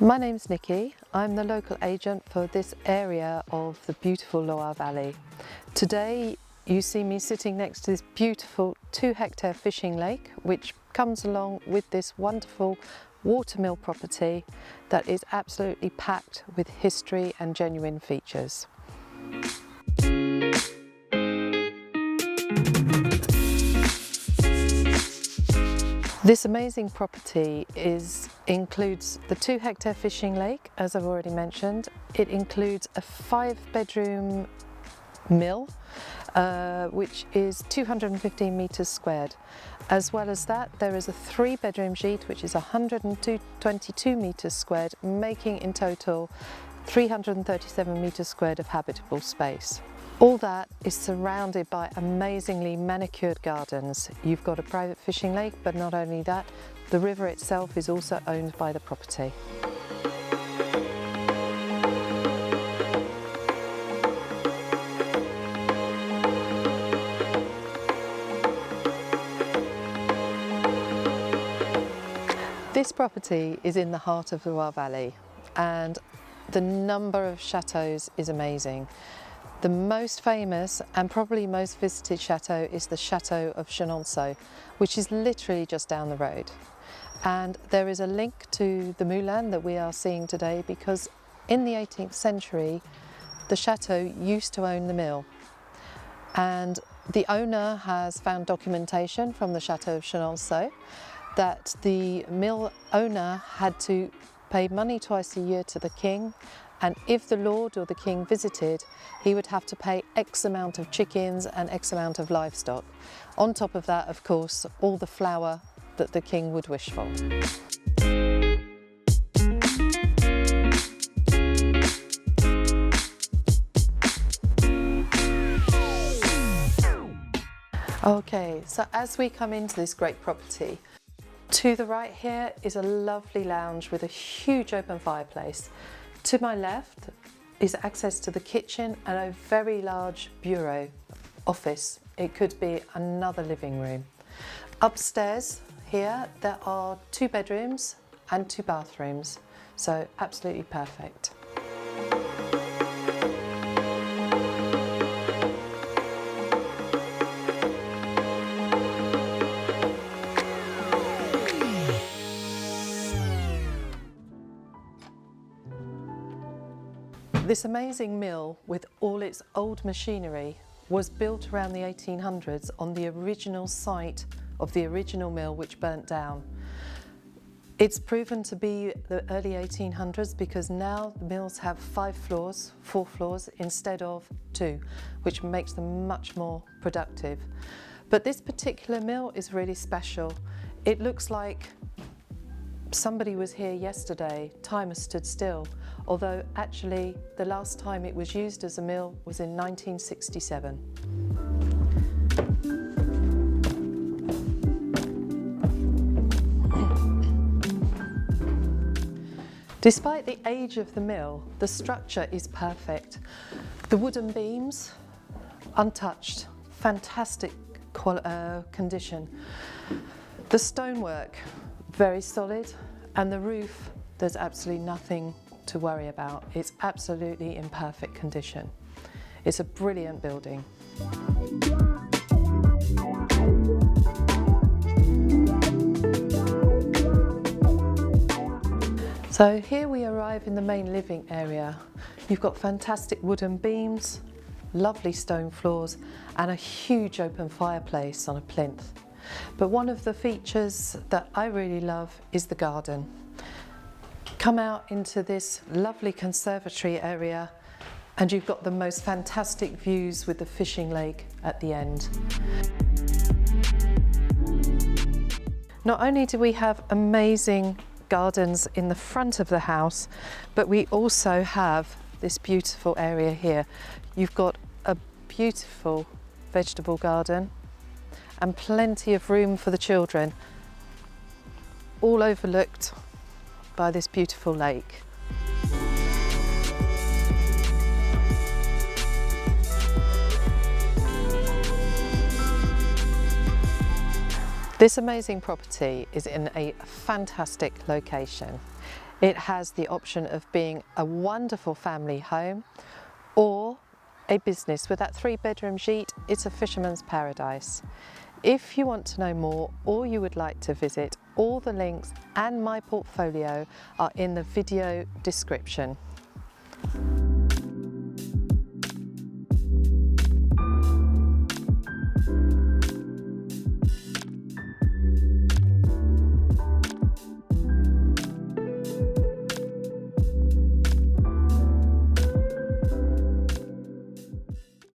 My name's Nikki. I'm the local agent for this area of the beautiful Loire Valley. Today you see me sitting next to this beautiful 2-hectare fishing lake which comes along with this wonderful watermill property that is absolutely packed with history and genuine features. This amazing property includes the 2-hectare fishing lake, as I've already mentioned. It includes a 5-bedroom mill, which is 215 metres squared. As well as that, there is a 3-bedroom gîte, which is 122 metres squared, making in total 337 metres squared of habitable space. All that is surrounded by amazingly manicured gardens. You've got a private fishing lake, but not only that, the river itself is also owned by the property. This property is in the heart of the Loire Valley, and the number of chateaux is amazing. The most famous and probably most visited chateau is the Chateau of Chenonceau, which is literally just down the road. And there is a link to the moulin that we are seeing today because in the 18th century, the chateau used to own the mill. And the owner has found documentation from the Chateau of Chenonceau that the mill owner had to pay money twice a year to the king, and if the lord or the king visited, he would have to pay X amount of chickens and X amount of livestock. On top of that, of course, all the flour that the king would wish for. Okay, so as we come into this great property, to the right here is a lovely lounge with a huge open fireplace. To my left is access to the kitchen and a very large bureau office. It could be another living room. Upstairs here there are 2 bedrooms and 2 bathrooms, so absolutely perfect. This amazing mill, with all its old machinery, was built around the 1800s on the original site of the original mill which burnt down. It's proven to be the early 1800s because now the mills have 4 floors instead of 2, which makes them much more productive. But this particular mill is really special. It looks like somebody was here yesterday, time has stood still, although actually the last time it was used as a mill was in 1967. Despite the age of the mill, the structure is perfect. The wooden beams, untouched, fantastic condition. The stonework, very solid, and the roof, there's absolutely nothing to worry about. It's absolutely in perfect condition. It's a brilliant building. So here we arrive in the main living area. You've got fantastic wooden beams, lovely stone floors, and a huge open fireplace on a plinth. But one of the features that I really love is the garden. Come out into this lovely conservatory area and you've got the most fantastic views with the fishing lake at the end. Not only do we have amazing gardens in the front of the house, but we also have this beautiful area here. You've got a beautiful vegetable garden and plenty of room for the children, all overlooked by this beautiful lake. This amazing property is in a fantastic location. It has the option of being a wonderful family home or a business. With that 3-bedroom gîte, it's a fisherman's paradise. If you want to know more or you would like to visit, all the links and my portfolio are in the video description.